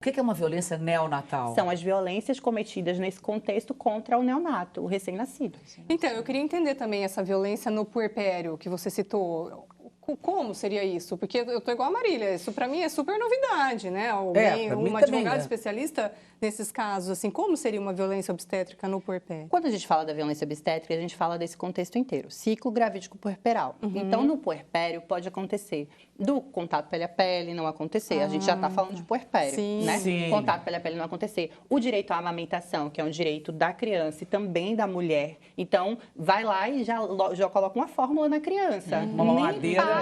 O que é uma violência neonatal? São as violências cometidas nesse contexto contra o neonato, o recém-nascido. Então, eu queria entender também essa violência no puerpério que você citou. Como seria isso? Porque eu tô igual a Marília, isso para mim é super novidade, né? Alguém, uma advogada especialista nesses casos, assim, como seria uma violência obstétrica no puerpério? Quando a gente fala da violência obstétrica, a gente fala desse contexto inteiro, ciclo gravídico puerperal. Então, no puerpério pode acontecer do contato pele a pele não acontecer. A gente já está falando de puerpério, sim, né? Sim. Contato pele a pele não acontecer. O direito à amamentação, que é um direito da criança e também da mulher. Então, vai lá e já coloca uma fórmula na criança. Uma mamadeira.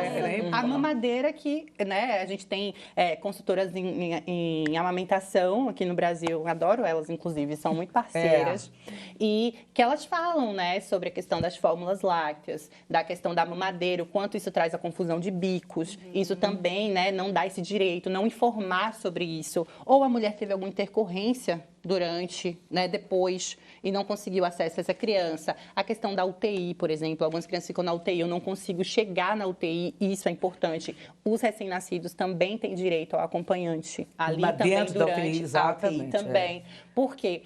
A mamadeira que, né, a gente tem consultoras em amamentação aqui no Brasil, adoro elas, inclusive, são muito parceiras, e que elas falam, né, sobre a questão das fórmulas lácteas, da questão da mamadeira, o quanto isso traz a confusão de bicos, isso também, né, não dá esse direito, não informar sobre isso, ou a mulher teve alguma intercorrência durante, né, depois, e não conseguiu acesso a essa criança. A questão da UTI, por exemplo, algumas crianças ficam na UTI, eu não consigo chegar na UTI, isso é importante. Os recém-nascidos também têm direito ao acompanhante ali também durante a UTI também. Porque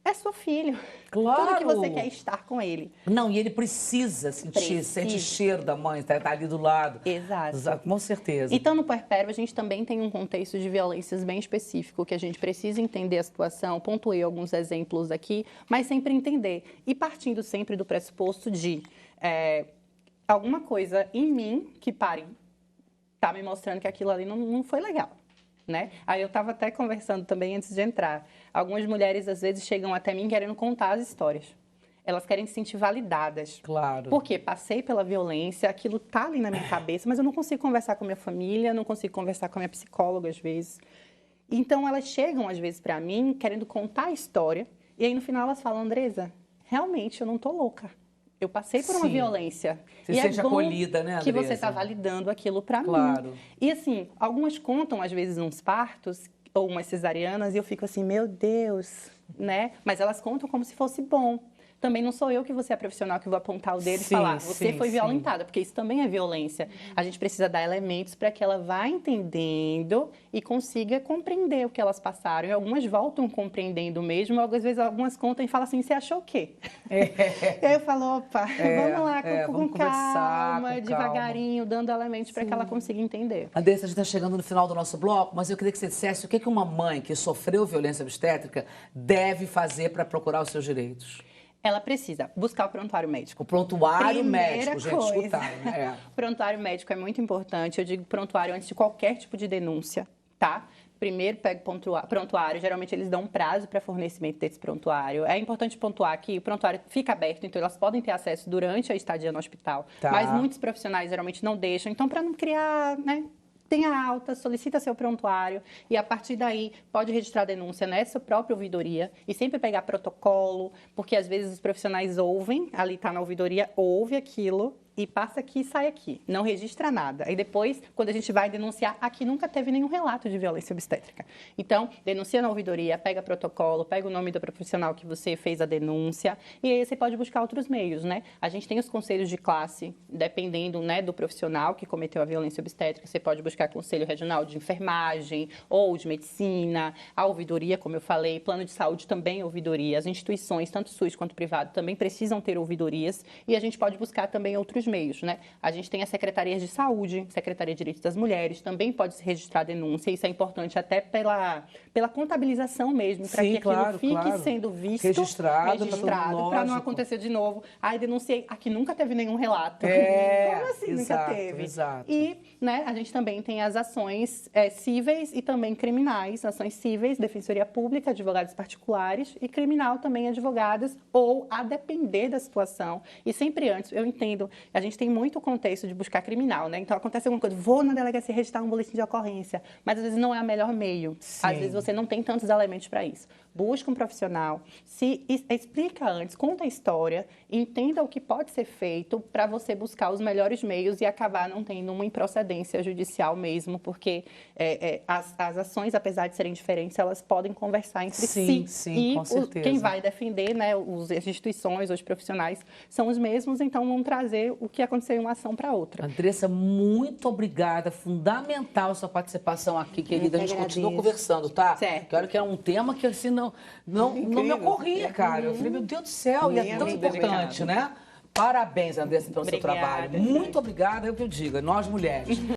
é seu filho. Claro. Tudo que você quer estar com ele. Não, e ele precisa sentir, sente o cheiro da mãe, tá ali do lado. Exato. Com certeza. Então, no puerpério, a gente também tem um contexto de violências bem específico, que a gente precisa entender a situação. Pontuei alguns exemplos aqui, mas sempre entender. E partindo sempre do pressuposto de alguma coisa em mim que pare, tá me mostrando que aquilo ali não foi legal. Né? Aí eu estava até conversando também antes de entrar. Algumas mulheres, às vezes, chegam até mim querendo contar as histórias. Elas querem se sentir validadas. Claro. Porque passei pela violência, aquilo tá ali na minha cabeça, mas eu não consigo conversar com a minha família, não consigo conversar com a minha psicóloga, às vezes. Então, elas chegam, às vezes, para mim, querendo contar a história, e aí, no final, elas falam, Andresa, realmente, eu não tô louca. Eu passei por uma violência. Você se sente acolhida, né, Andresa? Que você está validando aquilo para mim. E assim, algumas contam, às vezes, uns partos ou umas cesarianas, e eu fico assim, meu Deus, né? Mas elas contam como se fosse bom. Também não sou eu que você é profissional que vou apontar o dedo e falar, você foi violentada, porque isso também é violência. A gente precisa dar elementos para que ela vá entendendo e consiga compreender o que elas passaram. E algumas voltam compreendendo mesmo, às vezes algumas contam e falam assim, você achou o quê? E aí eu falo, opa, vamos lá, com calma, devagarinho, dando elementos para que ela consiga entender. Andressa, a gente está chegando no final do nosso bloco, mas eu queria que você dissesse o que uma mãe que sofreu violência obstétrica deve fazer para procurar os seus direitos. Ela precisa buscar o prontuário médico. O prontuário médico, gente, escutaram, né? O prontuário médico é muito importante. Eu digo prontuário antes de qualquer tipo de denúncia, tá? Primeiro pega o prontuário, geralmente eles dão um prazo para fornecimento desse prontuário. É importante pontuar que o prontuário fica aberto, então elas podem ter acesso durante a estadia no hospital. Mas muitos profissionais geralmente não deixam. Então, para não criar, né? Tenha alta, solicita seu prontuário e, a partir daí, pode registrar denúncia nessa própria ouvidoria e sempre pegar protocolo, porque, às vezes, os profissionais ouvem, ali está na ouvidoria, ouve aquilo e passa aqui e sai aqui. Não registra nada. Aí, depois, quando a gente vai denunciar, aqui nunca teve nenhum relato de violência obstétrica. Então, denuncia na ouvidoria, pega protocolo, pega o nome do profissional que você fez a denúncia e aí você pode buscar outros meios, né? A gente tem os conselhos de classe, dependendo, né, do profissional que cometeu a violência obstétrica, você pode buscar conselho regional de enfermagem ou de medicina, a ouvidoria, como eu falei, plano de saúde também ouvidoria. As instituições, tanto SUS quanto privado, também precisam ter ouvidorias e a gente pode buscar também outros meios, né? A gente tem as secretarias de saúde, Secretaria de Direitos das Mulheres, também pode se registrar denúncia, isso é importante até pela contabilização mesmo, para que aquilo fique sendo visto, registrado para não acontecer de novo. Ai, denunciei, aqui nunca teve nenhum relato. Como assim nunca teve? E, né, a gente também tem as ações cíveis e também criminais, ações cíveis, defensoria pública, advogados particulares e criminal também advogadas, ou a depender da situação. E sempre antes, eu entendo, a gente tem muito contexto de buscar criminal, né? Então, acontece alguma coisa, vou na delegacia registrar um boletim de ocorrência, mas às vezes não é o melhor meio. Às vezes você não tem tantos elementos para isso. Busca um profissional, se explica antes, conta a história, entenda o que pode ser feito para você buscar os melhores meios e acabar não tendo uma improcedência judicial mesmo, porque as ações, apesar de serem diferentes, elas podem conversar entre si. Sim, com certeza. Quem vai defender, né, as instituições, os profissionais, são os mesmos, então vão trazer o que aconteceu em uma ação para outra. Andressa, muito obrigada. Fundamental sua participação aqui, querida. A gente continua conversando, tá? Certo. Que olha que era um tema que assim não me ocorria, cara. Eu falei, meu Deus do céu, e é tão importante, né? Parabéns, Andressa, pelo seu trabalho. Muito obrigada, é o que eu digo, nós mulheres.